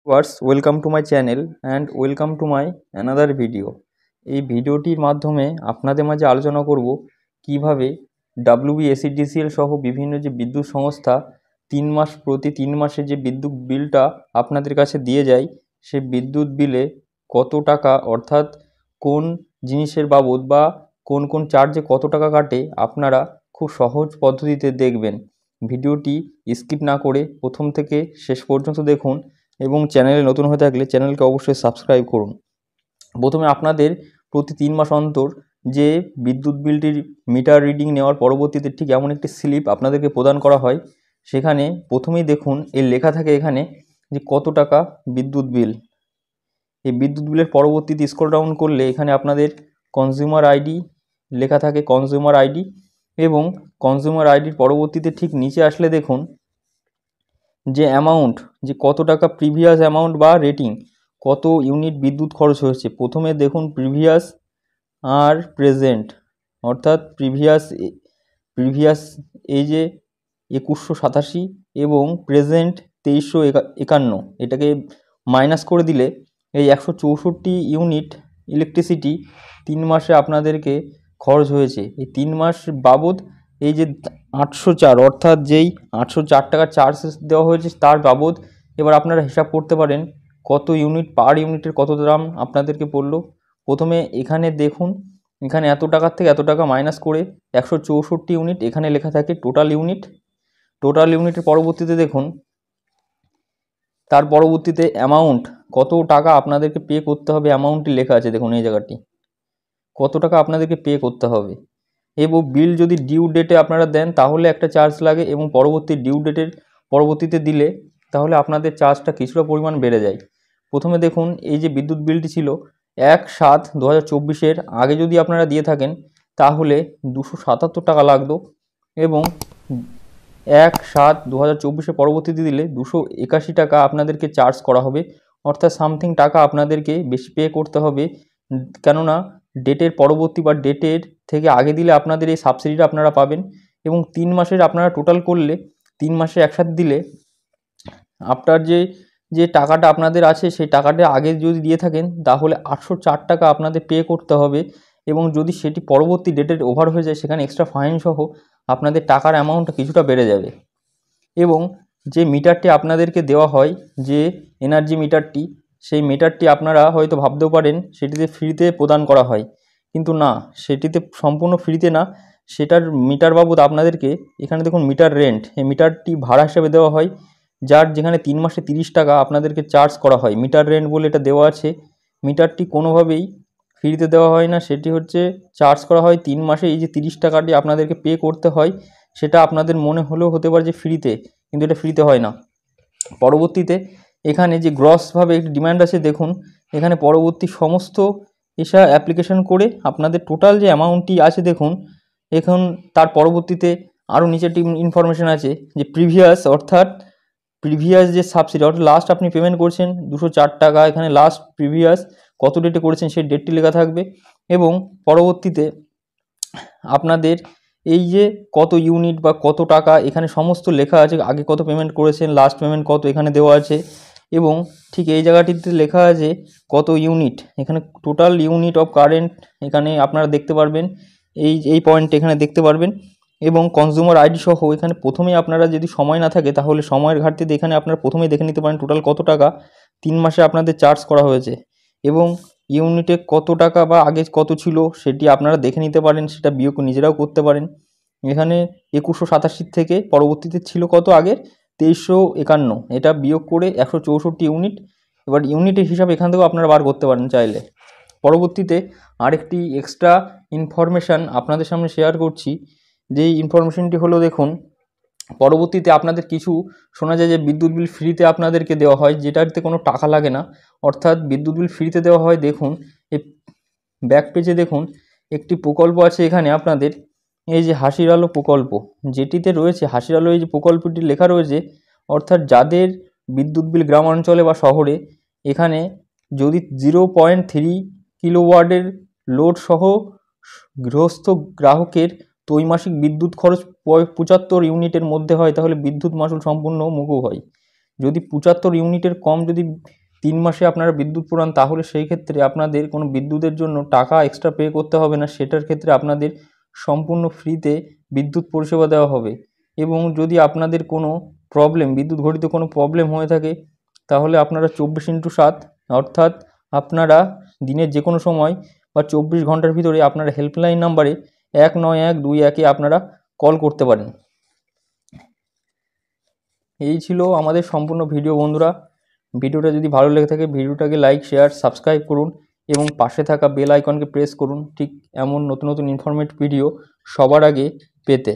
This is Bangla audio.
Welcome to my channel and welcome to my another video. এই ভিডিওটির মাধ্যমে আপনাদের মাঝে আলোচনা করব কিভাবে WBSEDCL সহ বিভিন্ন যে বিদ্যুৎ সংস্থা প্রতি 3 মাসে যে বিদ্যুৎ বিলটা আপনাদের কাছে দিয়ে যায়, সে বিদ্যুৎ বিলে কত টাকা অর্থাৎ কোন জিনিসের বাবদ বা কোন কোন চার্জে কত টাকা কাটে আপনারা খুব সহজ পদ্ধতিতে দেখবেন। ভিডিওটি স্কিপ না করে প্রথম থেকে শেষ পর্যন্ত দেখুন এবং চ্যানেলে নতুন হয়ে থাকলে চ্যানেলকে অবশ্যই সাবস্ক্রাইব করুন। প্রথমে আপনাদের প্রতি 3 মাস অন্তর যে বিদ্যুৎ বিলটির মিটার রিডিং নেওয়ার পরবর্তীতে ঠিক এমন একটি স্লিপ আপনাদেরকে প্রদান করা হয়। সেখানে প্রথমেই দেখুন এর লেখা থাকে এখানে যে কত টাকা বিদ্যুৎ বিল। এই বিদ্যুৎ বিলের পরবর্তীতে স্ক্রল ডাউন করলে এখানে আপনাদের কনজিউমার আইডি লেখা থাকে, কনজিউমার আইডি, এবং কনজিউমার আইডির পরবর্তীতে ঠিক নিচে আসলে দেখুন যে অ্যামাউন্ট, যে কত টাকা প্রিভিয়াস অ্যামাউন্ট বা রেটিং, কত ইউনিট বিদ্যুৎ খরচ হয়েছে। প্রথমে দেখুন প্রিভিয়াস আর প্রেজেন্ট, অর্থাৎ প্রিভিয়াস এই যে 2187 এবং প্রেজেন্ট 2351, এটাকে মাইনাস করে দিলে এই 164 ইউনিট ইলেকট্রিসিটি 3 মাসে আপনাদেরকে খরচ হয়েছে। এই 3 মাস বাবদ এই যে 804, অর্থাৎ যেই 804 টাকার চার্জ দেওয়া হয়েছে তার বাবদ এবার আপনারা হিসাব করতে পারেন কত ইউনিট, পার ইউনিটের কত দাম আপনাদেরকে পড়লো। প্রথমে এখানে দেখুন, এখানে এত টাকার থেকে এত টাকা মাইনাস করে 164 ইউনিট এখানে লেখা থাকে টোটাল ইউনিটের পরবর্তীতে দেখুন তার পরবর্তীতে অ্যামাউন্ট, কত টাকা আপনাদেরকে পে করতে হবে, অ্যামাউন্টটি লেখা আছে দেখুন এই জায়গাটি, কত টাকা আপনাদেরকে পে করতে হবে। এবং বিল যদি ডিউ ডেটে আপনারা দেন তাহলে একটা চার্জ লাগে, এবং পরবর্তী ডিউ ডেটের পরবর্তীতে দিলে তাহলে আপনাদের চার্জটা কিছুটা পরিমাণ বেড়ে যায়। প্রথমে দেখুন এই যে বিদ্যুৎ বিলটি ছিল 1/7/2024 আগে যদি আপনারা দিয়ে থাকেন তাহলে 277 টাকা লাগতো, এবং 1/7/2024 পরবর্তীতে দিলে 281 টাকা আপনাদেরকে চার্জ করা হবে। অর্থাৎ সামথিং টাকা আপনাদেরকে বেশি পে করতে হবে, কেননা ডেটের পরবর্তী বা ডেটের থেকে আগে দিলে আপনাদের এই সাবসিডিটা আপনারা পাবেন। এবং 3 মাসের আপনারা টোটাল করলে 3 মাসে একসাথে দিলে আপনার যে টাকাটা আপনাদের আছে সেই টাকাটা আগে যদি দিয়ে থাকেন তাহলে 804 টাকা আপনাদের পে করতে হবে, এবং যদি সেটি পরবর্তী ডেটের ওভার হয়ে যায় সেখানে এক্সট্রা ফাইন সহ আপনাদের টাকার অ্যামাউন্টটা কিছুটা বেড়ে যাবে। এবং যে মিটারটি আপনাদেরকে দেওয়া হয়, যে এনার্জি মিটারটি, সেই মিটারটি আপনারা হয়তো ভাবতেও পারেন সেটিতে ফ্রিতে প্রদান করা হয়, কিন্তু না, সেটিতে সম্পূর্ণ ফ্রিতে না। সেটার মিটার বাবদ আপনাদেরকে এখানে দেখুন মিটার রেন্ট, এই মিটারটি ভাড়া হিসেবে দেওয়া হয়, যেখানে 3 মাসে 30 টাকা আপনাদেরকে চার্জ করা হয়। মিটার রেন্ট বলে এটা দেওয়া আছে। মিটারটি কোনোভাবেই ফ্রিতে দেওয়া হয় না, সেটি হচ্ছে চার্জ করা হয় 3 মাসে। এই যে 30 টাকাটি আপনাদেরকে পে করতে হয়, সেটা আপনাদের মনে হলেও হতে পারে যে ফ্রিতে, কিন্তু এটা ফ্রিতে হয় না। পরবর্তীতে এখানে যে গ্রসভাবে একটি ডিমান্ড আছে দেখুন, এখানে পরবর্তী সমস্ত এসা অ্যাপ্লিকেশন করে আপনাদের টোটাল যে অ্যামাউন্টটি আছে দেখুন, এখন তার পরবর্তীতে আরও নিচে একটি ইনফরমেশান আছে যে প্রিভিয়াস যে সাবসিডি, অর্থাৎ লাস্ট আপনি পেমেন্ট করছেন 204 টাকা, এখানে লাস্ট প্রিভিয়াস কত ডেটে করেছেন সেই ডেটটি লেখা থাকবে। এবং পরবর্তীতে আপনাদের এই যে কত ইউনিট বা কত টাকা এখানে সমস্ত লেখা আছে, আগে কত পেমেন্ট করেছেন, লাস্ট পেমেন্ট কত এখানে দেওয়া আছে, এবং ঠিক এই জায়গাটিতে লেখা আছে কত ইউনিট, এখানে টোটাল ইউনিট অফ কারেন্ট এখানে আপনারা দেখতে পারবেন, এই পয়েন্ট এখানে দেখতে পারবেন। এবং কনজিউমার আইডি সহ এখানে প্রথমেই আপনারা যদি সময় না থাকে তাহলে সময়ের ঘাটতিতে এখানে আপনারা প্রথমেই দেখে নিতে পারেন টোটাল কত টাকা 3 মাসে আপনাদের চার্জ করা হয়েছে, এবং ইউনিটে কত টাকা বা আগে কত ছিল সেটি আপনারা দেখে নিতে পারেন, সেটা বিয়োগ নিজেরাও করতে পারেন। এখানে 2187 থেকে পরবর্তীতে ছিল কত আগের 2351, এটা বিয়োগ করে 164 ইউনিট। এবার ইউনিটের হিসাব এখান থেকেও আপনারা বার করতে পারেন চাইলে। পরবর্তীতে আরেকটি এক্সট্রা ইনফরমেশান আপনাদের সামনে শেয়ার করছি, যেই ইনফরমেশনটি হলো দেখুন, পরবর্তীতে আপনাদের কিছু শোনা যায় যে বিদ্যুৎ বিল ফ্রিতে আপনাদেরকে দেওয়া হয়, যেটাতে কোনো টাকা লাগে না, অর্থাৎ বিদ্যুৎ বিল ফ্রিতে দেওয়া হয়। দেখুন এই ব্যাক পেজে দেখুন একটি প্রকল্প আছে এখানে আপনাদের, এই যে হাসির আলো প্রকল্প, যেটিতে রয়েছে হাসির আলো, এই যে প্রকল্পটি লেখা রয়েছে, অর্থাৎ যাদের বিদ্যুৎ বিল গ্রামাঞ্চলে বা শহরে, এখানে যদি 0.3 কিলোওয়াটের লোড সহ গৃহস্থ গ্রাহকের ত্রৈমাসিক বিদ্যুৎ খরচ 75 ইউনিটের মধ্যে হয় তাহলে বিদ্যুৎ মাশুল সম্পূর্ণ মকুব হয়। যদি 75 ইউনিটের কম যদি 3 মাসে আপনারা বিদ্যুৎ পুরান, তাহলে সেই ক্ষেত্রে আপনাদের কোনো বিদ্যুতের জন্য টাকা এক্সট্রা পে করতে হবে না। সেটার ক্ষেত্রে আপনাদের সম্পূর্ণ ফ্রিতে বিদ্যুৎ পরিষেবা দেওয়া হবে। এবং যদি আপনাদের কোনো প্রবলেম, বিদ্যুৎ ঘটিত কোনো প্রবলেম হয়ে থাকে, তাহলে আপনারা 24x7 অর্থাৎ আপনারা দিনের যে কোনো সময় বা 24 ঘন্টার ভিতরে আপনারা হেল্পলাইন নাম্বারে 19121-এ আপনারা কল করতে পারেন। এই ছিল আমাদের সম্পূর্ণ ভিডিও বন্ধুরা। ভিডিওটা যদি ভালো লেগে থাকে ভিডিওটাকে লাইক, শেয়ার, সাবস্ক্রাইব করুন এবং পাশে থাকা বেল আইকনকে প্রেস করুন ঠিক এমন নতুন নতুন ইনফরমেটিভ ভিডিও সবার আগে পেতে।